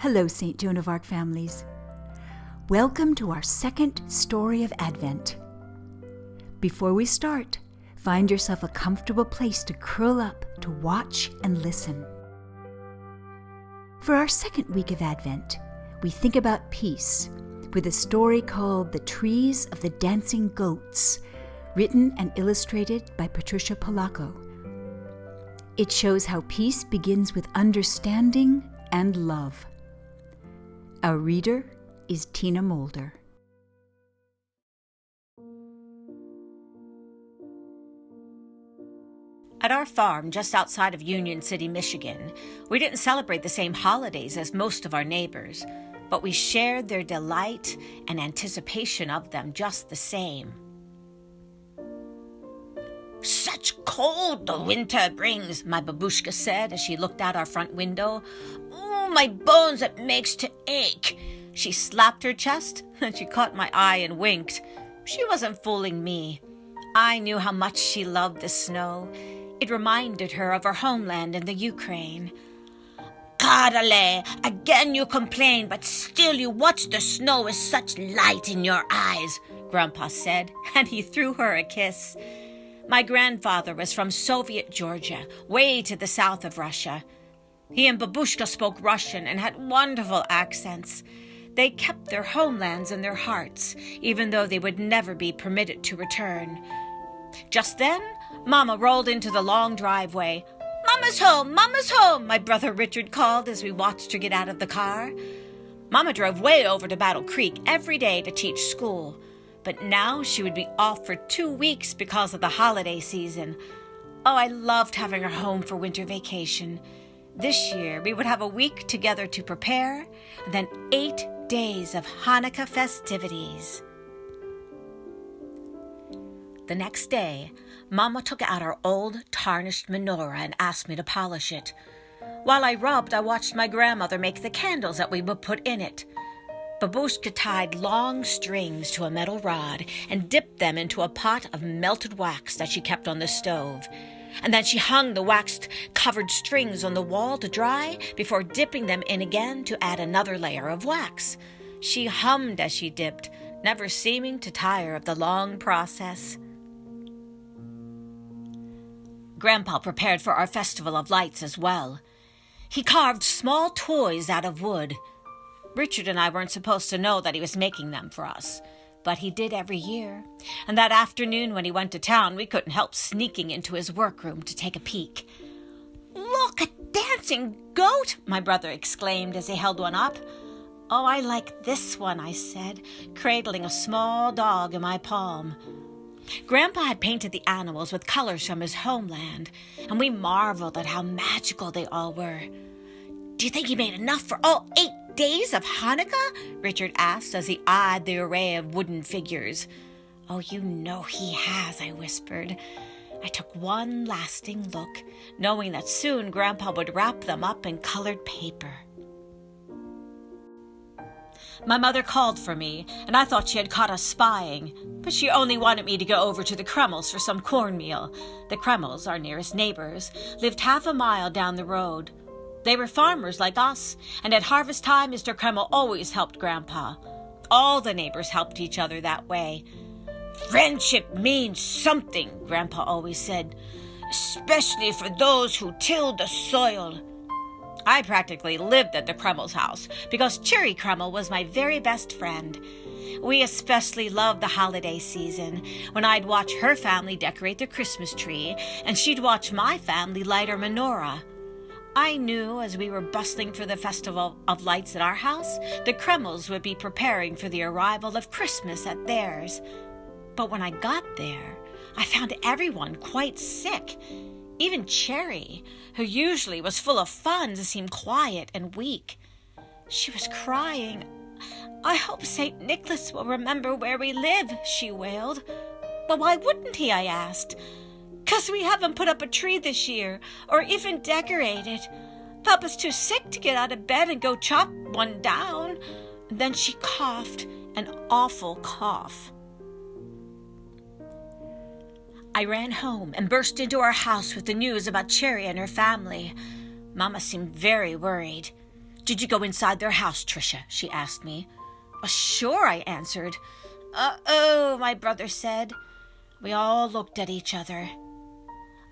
Hello, St. Joan of Arc families. Welcome to our second story of Advent. Before we start, find yourself a comfortable place to curl up to watch and listen. For our second week of Advent, we think about peace with a story called The Trees of the Dancing Goats, written and illustrated by Patricia Polacco. It shows how peace begins with understanding and love. Our reader is Tinia Moulder. At our farm just outside of Union City, Michigan, we didn't celebrate the same holidays as most of our neighbors, but we shared their delight and anticipation of them just the same. "Such cold the winter brings," my babushka said as she looked out our front window. "Oh, my bones, it makes to ache." She slapped her chest, and she caught my eye and winked. She wasn't fooling me. I knew how much she loved the snow. It reminded her of her homeland in the Ukraine. "Karale, again you complain, but still you watch the snow with such light in your eyes," Grandpa said, and he threw her a kiss. My grandfather was from Soviet Georgia, way to the south of Russia. He and Babushka spoke Russian and had wonderful accents. They kept their homelands in their hearts, even though they would never be permitted to return. Just then, Mama rolled into the long driveway. "Mama's home! Mama's home!" my brother Richard called as we watched her get out of the car. Mama drove way over to Battle Creek every day to teach school, but now she would be off for 2 weeks because of the holiday season. Oh, I loved having her home for winter vacation. This year, we would have a week together to prepare, and then 8 days of Hanukkah festivities. The next day, Mama took out our old, tarnished menorah and asked me to polish it. While I rubbed, I watched my grandmother make the candles that we would put in it. Babushka tied long strings to a metal rod and dipped them into a pot of melted wax that she kept on the stove. And then she hung the wax-covered strings on the wall to dry before dipping them in again to add another layer of wax. She hummed as she dipped, never seeming to tire of the long process. Grandpa prepared for our festival of lights as well. He carved small toys out of wood. Richard and I weren't supposed to know that he was making them for us, but he did every year. And that afternoon when he went to town, we couldn't help sneaking into his workroom to take a peek. "Look, a dancing goat!" my brother exclaimed as he held one up. "Oh, I like this one," I said, cradling a small dog in my palm. Grandpa had painted the animals with colors from his homeland, and we marveled at how magical they all were. "Do you think he made enough for all 8 days of Hanukkah?" Richard asked as he eyed the array of wooden figures. "Oh, you know he has," I whispered. I took one lasting look, knowing that soon Grandpa would wrap them up in colored paper. My mother called for me, and I thought she had caught us spying, but she only wanted me to go over to the Kremls for some cornmeal. The Kremls, our nearest neighbors, lived half a mile down the road. They were farmers like us, and at harvest time, Mr. Kreml always helped Grandpa. All the neighbors helped each other that way. "Friendship means something," Grandpa always said, "especially for those who till the soil." I practically lived at the Kreml's house because Cherry Kreml was my very best friend. We especially loved the holiday season, when I'd watch her family decorate their Christmas tree, and she'd watch my family light our menorah. I knew as we were bustling for the festival of lights at our house, the Kremls would be preparing for the arrival of Christmas at theirs. But when I got there, I found everyone quite sick. Even Cherry, who usually was full of fun, seemed quiet and weak. She was crying. "I hope St. Nicholas will remember where we live," she wailed. "But why wouldn't he?" I asked. "'Cause we haven't put up a tree this year, or even decorated. Papa's too sick to get out of bed and go chop one down." And then she coughed, an awful cough. I ran home and burst into our house with the news about Cherry and her family. Mama seemed very worried. Did you go inside their house, Tricia? She asked me. Sure, I answered. Uh-oh, my brother said. We all looked at each other.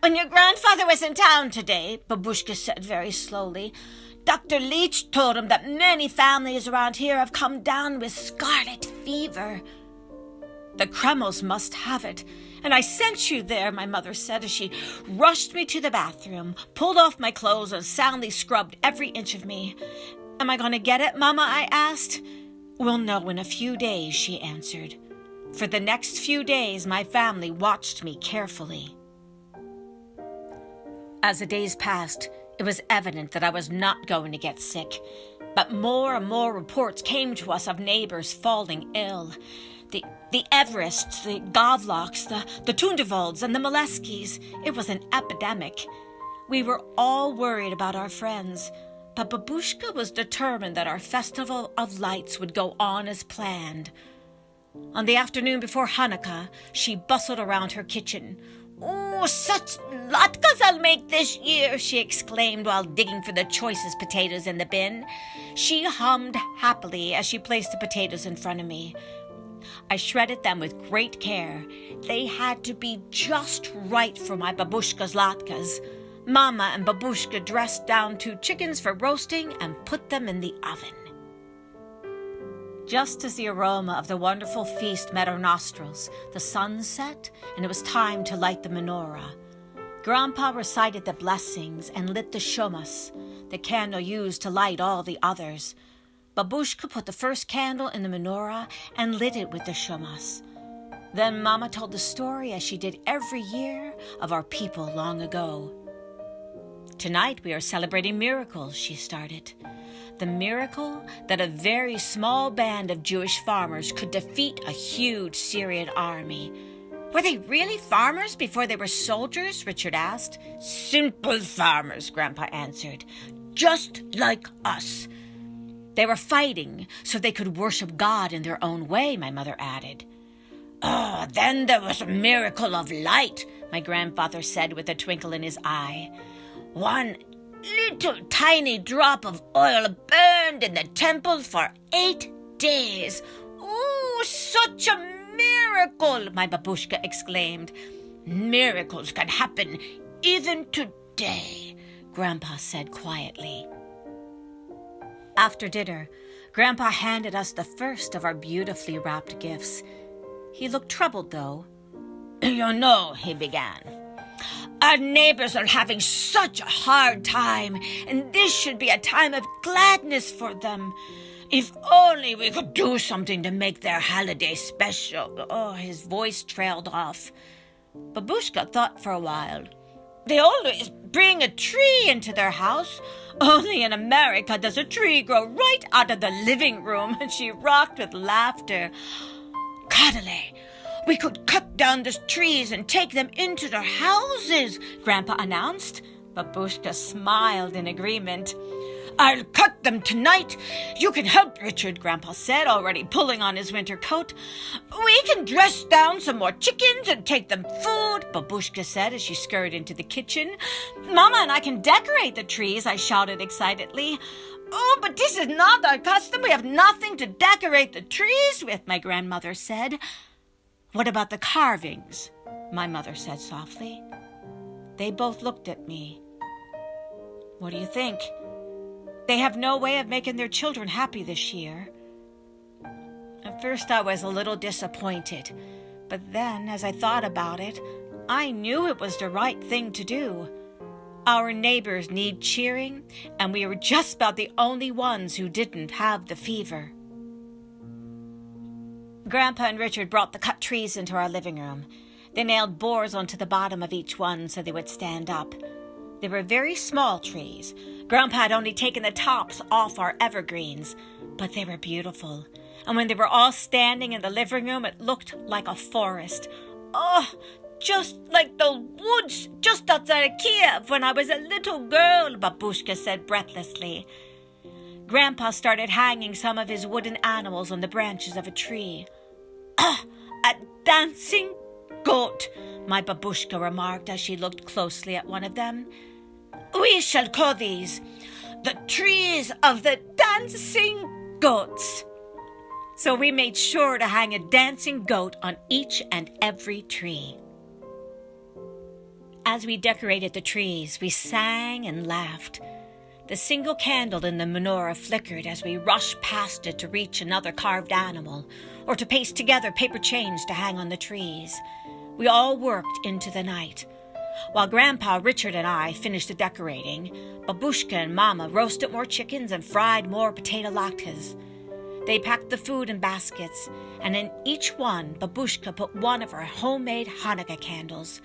When your grandfather was in town today, Babushka said very slowly, Dr. Leach told him that many families around here have come down with scarlet fever. The Kremls must have it, and I sent you there, my mother said as she rushed me to the bathroom, pulled off my clothes, and soundly scrubbed every inch of me. Am I going to get it, Mama? I asked. We'll know in a few days, she answered. For the next few days, my family watched me carefully. As the days passed, it was evident that I was not going to get sick, but more and more reports came to us of neighbors falling ill. The Everests, the Gavloks, the Tundevolds, and the Moleskis. It was an epidemic. We were all worried about our friends, but Babushka was determined that our festival of lights would go on as planned. On the afternoon before Hanukkah, she bustled around her kitchen. "Oh, such latkes I'll make this year," she exclaimed while digging for the choicest potatoes in the bin. She hummed happily as she placed the potatoes in front of me. I shredded them with great care. They had to be just right for my babushka's latkes. Mama and Babushka dressed down 2 chickens for roasting and put them in the oven. Just as the aroma of the wonderful feast met our nostrils, the sun set, and it was time to light the menorah. Grandpa recited the blessings and lit the shomas, the candle used to light all the others. Babushka put the first candle in the menorah and lit it with the shomas. Then Mama told the story, as she did every year, of our people long ago. Tonight we are celebrating miracles, she started. The miracle that a very small band of Jewish farmers could defeat a huge Syrian army. Were they really farmers before they were soldiers? Richard asked. Simple farmers, Grandpa answered. Just like us. They were fighting so they could worship God in their own way, my mother added. Oh, then there was a miracle of light, my grandfather said with a twinkle in his eye. One little tiny drop of oil burned in the temple for 8 days. Oh, such a miracle, my babushka exclaimed. Miracles can happen even today, Grandpa said quietly. After dinner, Grandpa handed us the first of our beautifully wrapped gifts. He looked troubled, though. You know, he began, our neighbors are having such a hard time, and this should be a time of gladness for them. If only we could do something to make their holiday special. Oh, his voice trailed off. Babushka thought for a while. They always bring a tree into their house. Only in America does a tree grow right out of the living room, and she rocked with laughter. Cuddly. We could cut down the trees and take them into their houses, Grandpa announced. Babushka smiled in agreement. I'll cut them tonight. You can help, Richard, Grandpa said, already pulling on his winter coat. We can dress down some more chickens and take them food, Babushka said as she scurried into the kitchen. Mama and I can decorate the trees, I shouted excitedly. Oh, but this is not our custom. We have nothing to decorate the trees with, my grandmother said. What about the carvings? My mother said softly. They both looked at me. What do you think? They have no way of making their children happy this year. At first I was a little disappointed, but then, as I thought about it, I knew it was the right thing to do. Our neighbors need cheering, and we were just about the only ones who didn't have the fever. Grandpa and Richard brought the cut trees into our living room. They nailed boards onto the bottom of each one so they would stand up. They were very small trees. Grandpa had only taken the tops off our evergreens, but they were beautiful. And when they were all standing in the living room, it looked like a forest. Oh, just like the woods just outside of Kiev when I was a little girl, Babushka said breathlessly. Grandpa started hanging some of his wooden animals on the branches of a tree. A dancing goat, my babushka remarked as she looked closely at one of them. We shall call these the trees of the dancing goats. So we made sure to hang a dancing goat on each and every tree. As we decorated the trees, we sang and laughed. The single candle in the menorah flickered as we rushed past it to reach another carved animal, or to paste together paper chains to hang on the trees. We all worked into the night. While Grandpa, Richard, and I finished the decorating, Babushka and Mama roasted more chickens and fried more potato latkes. They packed the food in baskets, and in each one, Babushka put one of her homemade Hanukkah candles.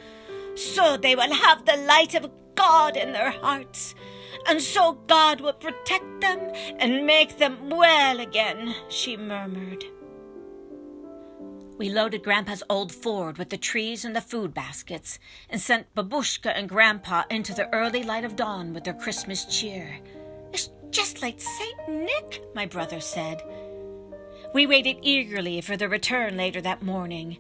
So they will have the light of God in their hearts, and so God will protect them and make them well again, she murmured. We loaded Grandpa's old Ford with the trees and the food baskets and sent Babushka and Grandpa into the early light of dawn with their Christmas cheer. It's just like St. Nick, my brother said. We waited eagerly for their return later that morning.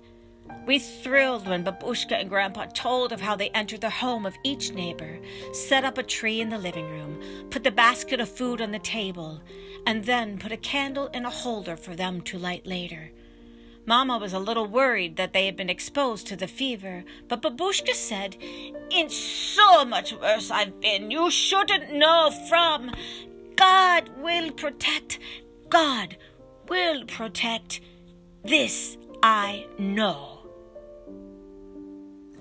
We thrilled when Babushka and Grandpa told of how they entered the home of each neighbor, set up a tree in the living room, put the basket of food on the table, and then put a candle in a holder for them to light later. Mama was a little worried that they had been exposed to the fever, but Babushka said, "It's so much worse I've been. You shouldn't know from. God will protect. God will protect. This I know."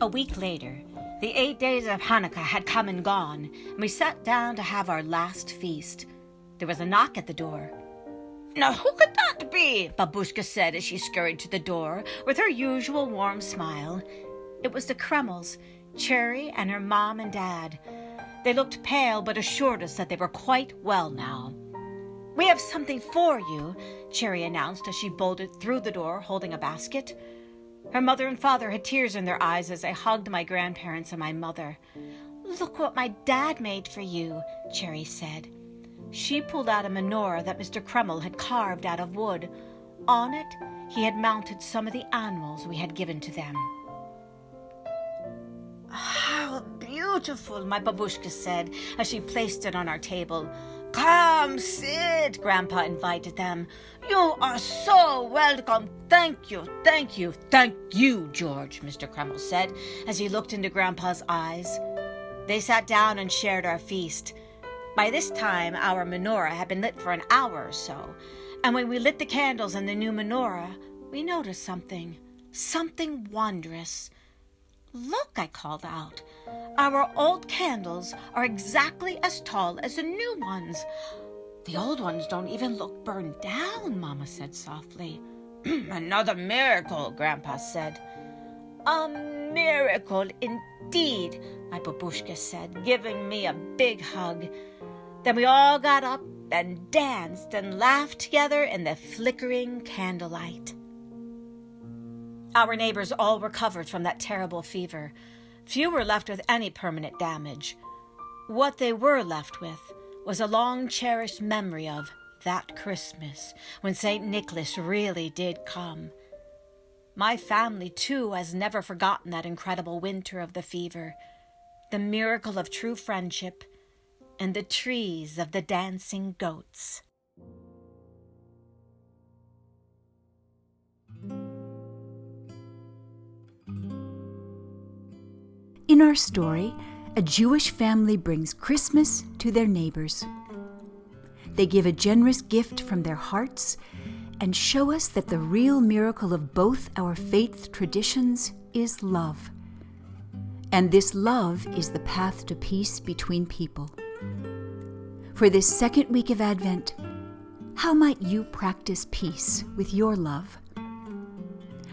A week later, the 8 days of Hanukkah had come and gone, and we sat down to have our last feast. There was a knock at the door. "Now who could that be?" Babushka said as she scurried to the door with her usual warm smile. It was the Kremls, Cherry and her mom and dad. They looked pale but assured us that they were quite well now. "We have something for you," Cherry announced as she bolted through the door holding a basket. Her mother and father had tears in their eyes as they hugged my grandparents and my mother. "Look what my dad made for you," Cherry said. She pulled out a menorah that Mr. Kreml had carved out of wood. On it, he had mounted some of the animals we had given to them. "How beautiful," my Babushka said as she placed it on our table. "Come, sit," Grandpa invited them. "You are so welcome. Thank you, thank you, thank you, George," Mr. Kreml said as he looked into Grandpa's eyes. They sat down and shared our feast. By this time, our menorah had been lit for an hour or so, and when we lit the candles in the new menorah, we noticed something wondrous. "Look," I called out. "Our old candles are exactly as tall as the new ones. The old ones don't even look burned down," Mama said softly. "Another miracle," Grandpa said. "A miracle indeed," my Babushka said, giving me a big hug. Then we all got up and danced and laughed together in the flickering candlelight. Our neighbors all recovered from that terrible fever. Few were left with any permanent damage. What they were left with was a long-cherished memory of that Christmas when St. Nicholas really did come. My family, too, has never forgotten that incredible winter of the fever, the miracle of true friendship, and the trees of the dancing goats. In our story, a Jewish family brings Christmas to their neighbors. They give a generous gift from their hearts and show us that the real miracle of both our faith traditions is love. And this love is the path to peace between people. For this second week of Advent, how might you practice peace with your love?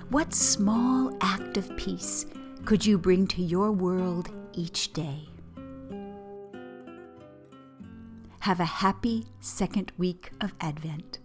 What small act of peace could you bring to your world each day? Have a happy second week of Advent.